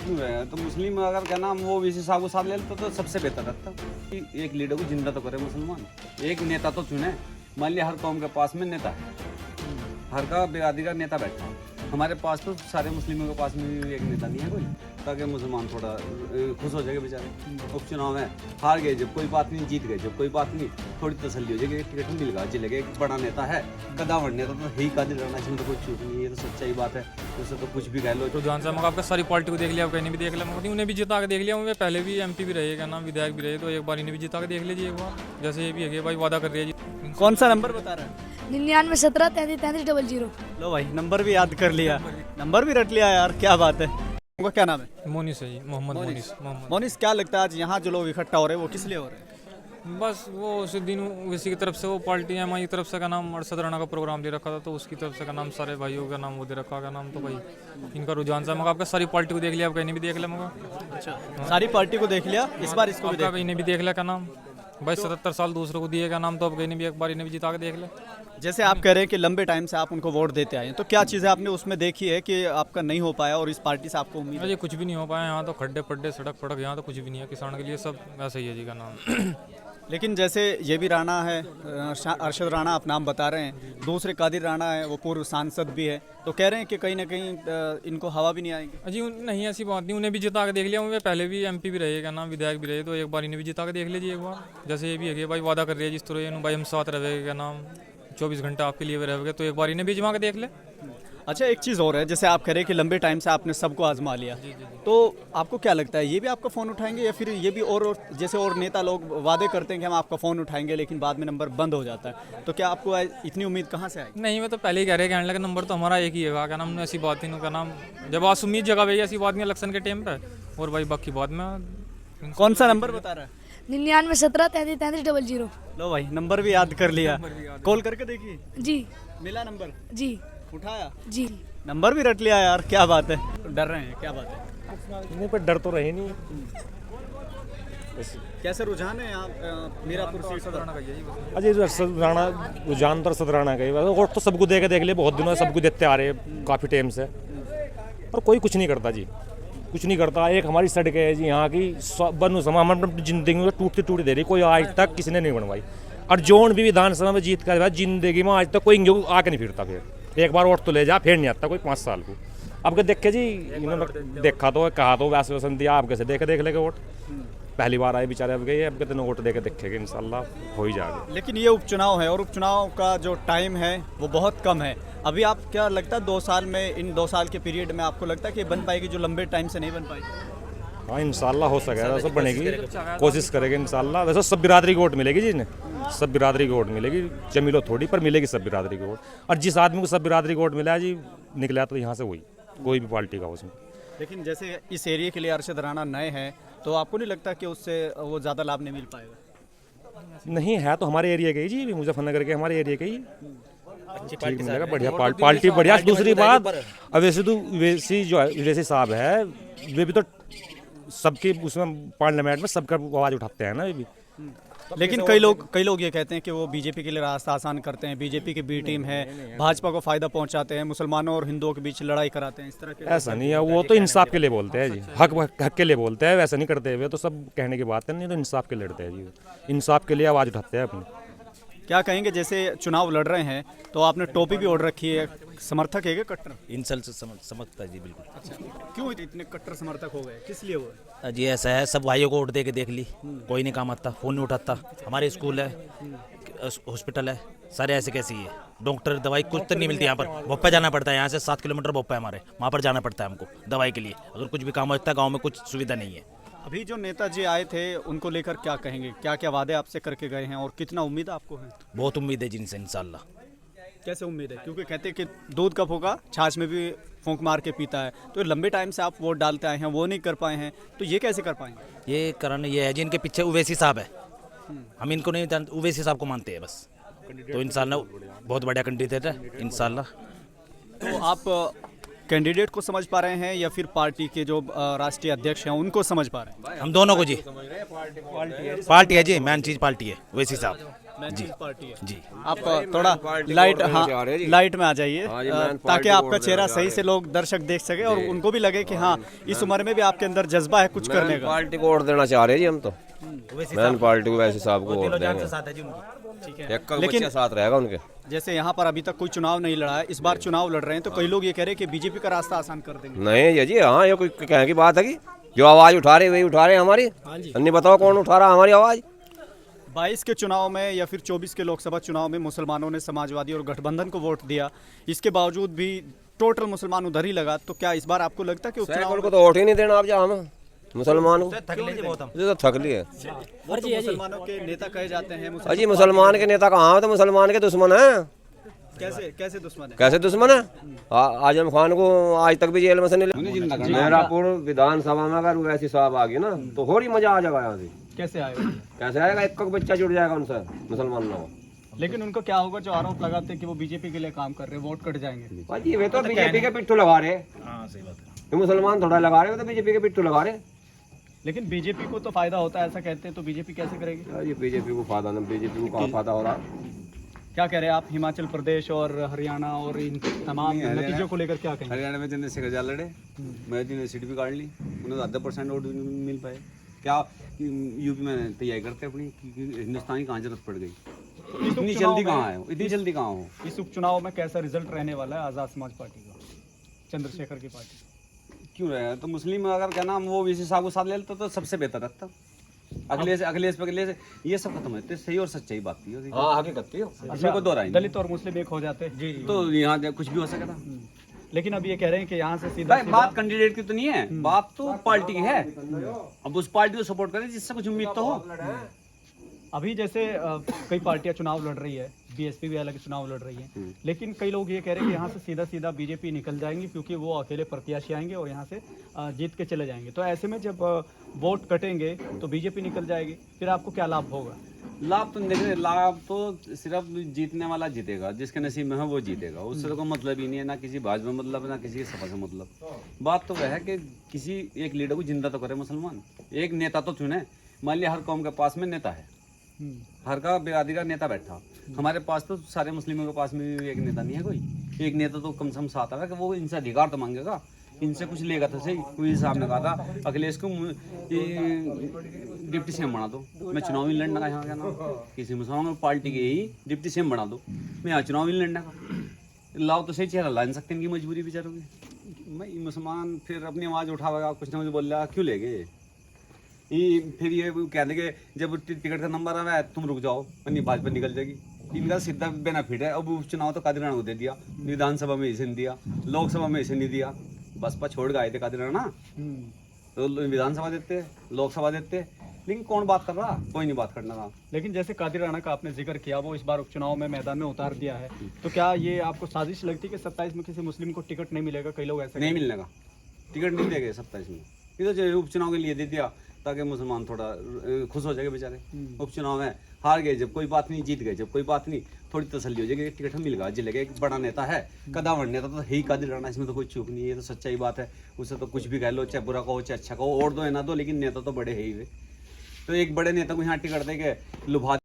क्यों है तो मुस्लिम अगर क्या नाम वो ओबीसी साहब को साथ ले लेते तो सबसे बेहतर रहता कि एक लीडर को जिंदा तो करे मुसलमान, एक नेता तो चुने। मान लिया हर कौम के पास में नेता है, हर का बिरादरी का नेता बैठा है। हमारे पास तो सारे मुस्लिमों के पास में भी एक नेता नहीं है कोई, ताकि मुसलमान थोड़ा खुश हो जाएगा बेचारे। उपचुनाव में हार गए जब कोई बात नहीं, जीत गए जब कोई बात नहीं, थोड़ी तसल्ली हो जाएगी, एक टिकट मिल गया चलेगा। एक बड़ा नेता है, कदावर नेता तो है ही, कादिर रहना इसमें तो कोई चूक नहीं है, तो सच्चाई बात है। उससे तो कुछ भी कह लो। तो जान साहब आपका सारी पार्टी को देख लिया, कहीं भी देख लिया, मगर उन्हें भी जिता के देख लिया। उन्हें पहले भी एमपी भी रहे, क्या नाम विधायक भी रहे, तो एक बार इन्हें भी जिता के देख लीजिए एक बार। जैसे ये भी है भाई वादा कर रही है जी। कौन सा नंबर बता रहा है? 99 17 33 33 00। लो भाई नंबर भी याद कर लिया, नंबर भी रट लिया यार, क्या बात है। उनका क्या नाम है? मोनिस है जी, मोहम्मद मोनिस। मोनिस, क्या लगता है आज यहाँ जो लोग इकट्ठा हो रहे हैं वो किस लिए हो रहे हैं? बस वो उस दिन उसी की तरफ से वो पार्टी एमआई की तरफ से का नाम अरशद राणा का प्रोग्राम दे रखा था, तो उसकी तरफ से का नाम सारे भाइयों का नाम वो दे रखा का नाम। तो भाई इनका रुझान सा मगर आपका सारी पार्टी को देख लिया, आप कहीं भी देख लिया मगर। अच्छा, सारी पार्टी को देख लिया, इस बार इसको भी देख। इन्हें भी देख लिया का नाम। भाई 77 साल दूसरों को दिए का नाम, तो अब कहीं भी एक बार इन्हें भी जिता के देख ले। जैसे आप कह रहे हैं कि लंबे टाइम से आप उनको वोट देते आए हैं, तो क्या चीज़ें आपने उसमें देखी है कि आपका नहीं हो पाया और इस पार्टी से आपको उम्मीद है? ये कुछ भी नहीं हो पाया यहाँ, तो खड्डे पड्डे सड़क फड़क यहाँ तो कुछ भी नहीं है किसान के लिए, सब वैसा ही है जी का नाम। लेकिन जैसे ये भी राणा है, अरशद राणा आप नाम बता रहे हैं, दूसरे कादिर राणा है, वो पूर्व सांसद भी है, तो कह रहे हैं कि कहीं ना कहीं इनको हवा भी नहीं आएगी। जी नहीं, ऐसी बात नहीं, उन्हें भी जिता के देख लिया। उन्हें पहले भी एमपी भी रहे, क्या नाम विधायक भी रहे, तो एक बार इन्हें भी जिता के देख लीजिए एक बार। जैसे ये भी है भाई वादा कर रही है जिस तरह भाई हम साथ रहेगा, क्या नाम 24 घंटा आपके लिए रहेगा, तो एक बार इन्हें भी जमा के देख ले। अच्छा, एक चीज़ और है, जैसे आप कह रहे हैं कि लंबे टाइम से आपने सबको आजमा लिया, तो आपको क्या लगता है ये भी आपका फ़ोन उठाएंगे या फिर ये भी और जैसे और नेता लोग वादे करते हैं कि हम आपका फ़ोन उठाएंगे लेकिन बाद में नंबर बंद हो जाता है, तो क्या आपको इतनी उम्मीद कहाँ से आई? नहीं, मैं तो पहले ही कह रहे कहने लगा नंबर तो हमारा एक ही है, क्या नाम ऐसी बात नहीं का नाम जब आज उम्मीद जगह भाई ऐसी बात नहीं इलेक्शन के टाइम पे, और भाई बाकी बाद में। कौन सा नंबर बता रहा है? 99 17 33 33 00। लो भाई नंबर भी याद कर लिया, कॉल करके देखिए। जी मिला नंबर? जी उठाया? जी। नंबर भी रट लिया यार, क्या बात है। डर रहे हैं, क्या बात है? नहीं, पर डर तो रहे नहीं। कैसे रुझान है यहाँ मीरापुर सीट पर? अजय अरशद राणा रुझान तो अरशद राणा का ही, वोट तो सबको दे के देख लिया, बहुत दिनों से सबको देते आ रहे हैं काफ़ी टाइम से, और कोई कुछ नहीं करता जी, कुछ नहीं करता। एक हमारी सड़क है जी यहाँ की बनु समा अपनी जिंदगी में टूटती टूटी दे रही, कोई आज तक किसी ने नहीं बनवाई। और जोन भी विधानसभा में जीत कर जिंदगी में आज तक कोई आके नहीं फिरता, फिर एक बार वोट तो ले जा, फिर नहीं आता कोई 5 साल को। अब के देखे जी, इन्होंने देखा तो कहा तो वैसे वैसे दिया, आप कैसे देख लेके वोट, पहली बार आए बेचारे, अब गए, अब कितने वोट दे के देखेंगे, इंशाल्लाह हो ही जाएगा। लेकिन ये उपचुनाव है और उपचुनाव का जो टाइम है वो बहुत कम है अभी। आप क्या लगता है 2 साल में, इन 2 साल के पीरियड में आपको लगता है कि बन पाएगी जो लंबे टाइम से नहीं बन पाई? हाँ इंशाल्लाह हो सकेगा, सब बनेगी, कोशिश करेंगे इंशाल्लाह। वैसे सब बिरादरी की वोट मिलेगी जी इन्हें, सब बिरादरी की वोट मिलेगी, जमीलो थोड़ी पर मिलेगी सब बिरादरी की वोट। और जिस आदमी को सब बिरादरी की वोट मिला जी, निकला तो यहाँ से वही, कोई भी पार्टी का उसमें। लेकिन जैसे इस एरिया के लिए अरशद राणा नए हैं, तो आपको नहीं लगता कि उससे वो ज़्यादा लाभ नहीं मिल पाएगा? नहीं है तो हमारे एरिया के ही जी, मुजफ्फरनगर के हमारे एरिया के ही ठीक मिलेगा, बढ़िया पार्टी बढ़िया। दूसरी बात, अब वैसे तो वैसी जो वैसे साहब है, वे भी तो सबके उसमें पार्लियामेंट में सबका आवाज़ उठाते हैं ना ये भी। लेकिन कई लोग ये कहते हैं कि वो बीजेपी के लिए रास्ता आसान करते हैं, बीजेपी की बी टीम है, भाजपा को फायदा पहुंचाते हैं, मुसलमानों और हिंदुओं के बीच लड़ाई कराते हैं, इस तरह के। ऐसा नहीं है, वो तो इंसाफ के लिए बोलते हैं जी, हक के लिए बोलते हैं, वैसा नहीं करते हुए तो सब कहने की बात है, नहीं तो इंसाफ के लिए लड़ते हैं जी, इंसाफ के लिए आवाज़ उठाते हैं अपनी। क्या कहेंगे, जैसे चुनाव लड़ रहे हैं तो आपने टोपी भी ओढ़ रखी है, समर्थक है क्या कट्टर? इंसल से समझता है जी, बिल्कुल। अच्छा, क्यों इतने कट्टर समर्थक हो गए, किस लिए हुए? जी ऐसा है, सब भाइयों को वोट दे के देख ली, कोई नहीं काम आता, फ़ोन नहीं उठाता। हमारे स्कूल है, हॉस्पिटल है, सारे ऐसे कैसे ही है, डॉक्टर दवाई कुछ तक नहीं मिलती यहाँ पर। भोपाल जाना पड़ता है, यहाँ से 7 किलोमीटर भोपाल है हमारे, वहाँ पर जाना पड़ता है हमको दवाई के लिए। अगर कुछ भी काम होता है गाँव में कुछ सुविधा नहीं है। अभी जो नेताजी आए थे उनको लेकर क्या कहेंगे, क्या क्या वादे आपसे करके गए हैं और कितना उम्मीद आपको है? बहुत उम्मीद है जिनसे इंशाल्लाह। कैसे उम्मीद है? क्योंकि कहते हैं कि दूध का फूका छाछ में भी फूंक मार के पीता है, तो लंबे टाइम से आप वोट डालते आए हैं, वो नहीं कर पाए हैं, तो ये कैसे कर पाएंगे? ये कारण ये है जिनके पीछे उवैसी साहब है, हम इनको नहीं जानते, उवैसी साहब को मानते हैं बस। तो इंशाल्लाह बहुत बढ़िया कैंडिडेट है इंशाल्लाह। तो आप कैंडिडेट को समझ पा रहे हैं या फिर पार्टी के जो राष्ट्रीय अध्यक्ष हैं उनको समझ पा रहे हैं? हम दोनों को जी, पार्टी है जी, मेन चीज़ पार्टी है, उवैसी साहब। पार्टी है जी। आप थोड़ा लाइट, हाँ लाइट में आ जाइए ताकि आपका चेहरा सही से लोग दर्शक देख सके और उनको भी लगे कि हाँ इस उम्र में भी आपके अंदर जज्बा है कुछ करने का। पार्टी को वोट देना चाह रहे हैं जी हम तो, मैन पार्टी को वैसे साहब को वोट देंगे। एक का बच्चा साथ रहेगा उनके। जैसे यहाँ पर अभी तक कोई चुनाव नहीं लड़ा है, इस बार चुनाव लड़ रहे हैं, तो कई लोग ये कह रहे हैं कि बीजेपी का रास्ता आसान कर देंगे। नहीं जी, हाँ ये कोई कहने की बात है कि जो आवाज उठा रहे वही उठा रहे हमारी। नहीं बताओ कौन उठा रहा हमारी आवाज। 22 के चुनाव में या फिर 24 के लोकसभा चुनाव में मुसलमानों ने समाजवादी और गठबंधन को वोट दिया, इसके बावजूद भी टोटल मुसलमान उधर ही लगा। तो क्या इस बार आपको लगता है कि उपचुनाव को तो वोट ही नहीं देना आप जहाँ हम मुसलमान को? थक ली है। वो तो मुसलमानों के नेता कहे जाते हैं। अजी मुसलमान के नेता कहाँ है? तो मुसलमान के दुश्मन है। कैसे दुश्मन है? कैसे दुश्मन है? आजम खान को आज तक भी जेल में से नहीं। मेरापुर विधानसभा में अगर वैसी साहब आ गई ना तो और ही मजा आ जाएगा यहाँ से। कैसे आएगा? कैसे आएगा? एक बच्चा जुड़ जाएगा उनसे मुसलमानों को। लेकिन उनको क्या होगा जो आरोप लगाते हैं कि वो बीजेपी के लिए काम कर रहे हैं, वोट कट जाएंगे। भाई वे तो बीजेपी के पिट्ठू लगा रहे। ये मुसलमान थोड़ा लगा रहे हो तो बीजेपी के पिट्ठू लगा रहे। लेकिन बीजेपी को तो फायदा होता है ऐसा कहते हैं, तो बीजेपी कैसे करेगी? ये बीजेपी को फायदा नहीं, बीजेपी को कहाँ फायदा हो रहा? क्या कह रहे हैं आप हिमाचल प्रदेश और हरियाणा और इन तमाम नतीजों को लेकर क्या कहेंगे? हरियाणा में चंद्रशेखर आजाद लड़े, मैं यूनिवर्सिटी भी काट ली, उन्हें 10% वोट मिल पाए। क्या यूपी में तैयारी करते अपनी हिंदुस्तान की कहाँ जरूरत पड़ गई? इतनी जल्दी कहाँ है? इतनी जल्दी कहाँ हो? इस उपचुनाव में कैसा रिजल्ट रहने वाला है आज़ाद समाज पार्टी का, चंद्रशेखर की पार्टी? क्यों रहेगा? तो मुस्लिम अगर क्या नाम वो वीसी साहब को साथ ले लेता तो सबसे बेहतर रहता। अखिलेश ये सब खत्म होते, सही और सच्चाई बात थी। अच्छा, को दोहराएंगे दलित और मुस्लिम एक हो जाते जी, तो यहाँ कुछ भी हो सकता। लेकिन अब ये कह रहे हैं कि यहाँ से सीधा बात कैंडिडेट की तो नहीं है, बात तो पार्टी की है। अब उस पार्टी को सपोर्ट करें जिससे कुछ उम्मीद तो हो। अभी जैसे कई पार्टियां चुनाव लड़ रही है, बीएसपी भी अलग चुनाव लड़ रही है, लेकिन कई लोग ये कह रहे हैं कि यहाँ से सीधा बीजेपी निकल जाएंगी क्योंकि वो अकेले प्रत्याशी आएंगे और यहाँ से जीत के चले जाएंगे। तो ऐसे में जब वोट कटेंगे तो बीजेपी निकल जाएगी, फिर आपको क्या लाभ होगा? लाभ तो देखिए, लाभ तो सिर्फ जीतने वाला जीतेगा, जिसके नसीब में है वो जीतेगा। उससे तो कोई मतलब ही नहीं है, ना किसी भाजपा मतलब ना किसी सपा से मतलब। बात तो वह है कि किसी एक लीडर को जिंदा तो करे मुसलमान, एक नेता तो चुने। मान लिया हर कौम के पास में नेता है, हर का बिरादरी का नेता बैठा। हमारे पास तो सारे मुस्लिमों के पास में भी एक नेता नहीं है। कोई एक नेता तो कम से कम साथ आएगा कि वो इनसे अधिकार तो मांगेगा, इनसे कुछ लेगा तो सही। कोई साहब ने कहा था अखिलेश को डिप्टी सीएम बना दो, मैं चुनाव ही लड़ने का। यहाँ क्या नाम किसी मुसलमान पार्टी के ही डिप्टी सीएम बना दो, मैं यहाँ चुनाव ही लड़ने का। लाओ तो सही चेहरा ला नहीं सकते, इनकी मजबूरी बेचारों की। मैं मुसलमान फिर अपनी आवाज़ उठावेगा, कुछ ना कुछ बोल रहा, क्यों लेंगे? फिर ये कह देंगे जब टिकट का नंबर आया है तुम रुक जाओ, नहीं भाजपा निकल जाएगी। इनका सीधा बेनिफिट है। अब उपचुनाव तो कादिराना को दे दिया, विधानसभा में इसे नहीं दिया, लोकसभा में इसे नहीं दिया, बसपा छोड़ गए थे कादिराना। तो विधानसभा देते, लोकसभा देते, लेकिन कौन बात कर रहा? कोई नहीं बात करना रहा। लेकिन जैसे कादिराना का आपने जिक्र किया, वो इस बार उपचुनाव में मैदान में उतार दिया है, तो क्या ये आपको साजिश लगती है कि 27 में किसी मुस्लिम को टिकट नहीं मिलेगा? कई लोग ऐसे नहीं मिलने का, टिकट नहीं देंगे 27 में। ये तो उपचुनाव के लिए दे दिया ताकि मुसलमान थोड़ा खुश हो जाएंगे बेचारे। उपचुनाव में हार गए जब कोई बात नहीं, जीत गए जब कोई बात नहीं, थोड़ी तसल्ली हो जाएगी, टिकट मिल गया जिले का एक बड़ा नेता है। कदावर नेता तो है ही कादिराना, इसमें तो कोई चूक नहीं है, ये तो सच्चाई बात है। उससे तो कुछ भी कह लो, चाहे बुरा कहो चाहे अच्छा कहो, और दो है ना दो, लेकिन नेता तो बड़े है ही वे। तो एक बड़े नेता को यहाँ टिकट दे के लुभा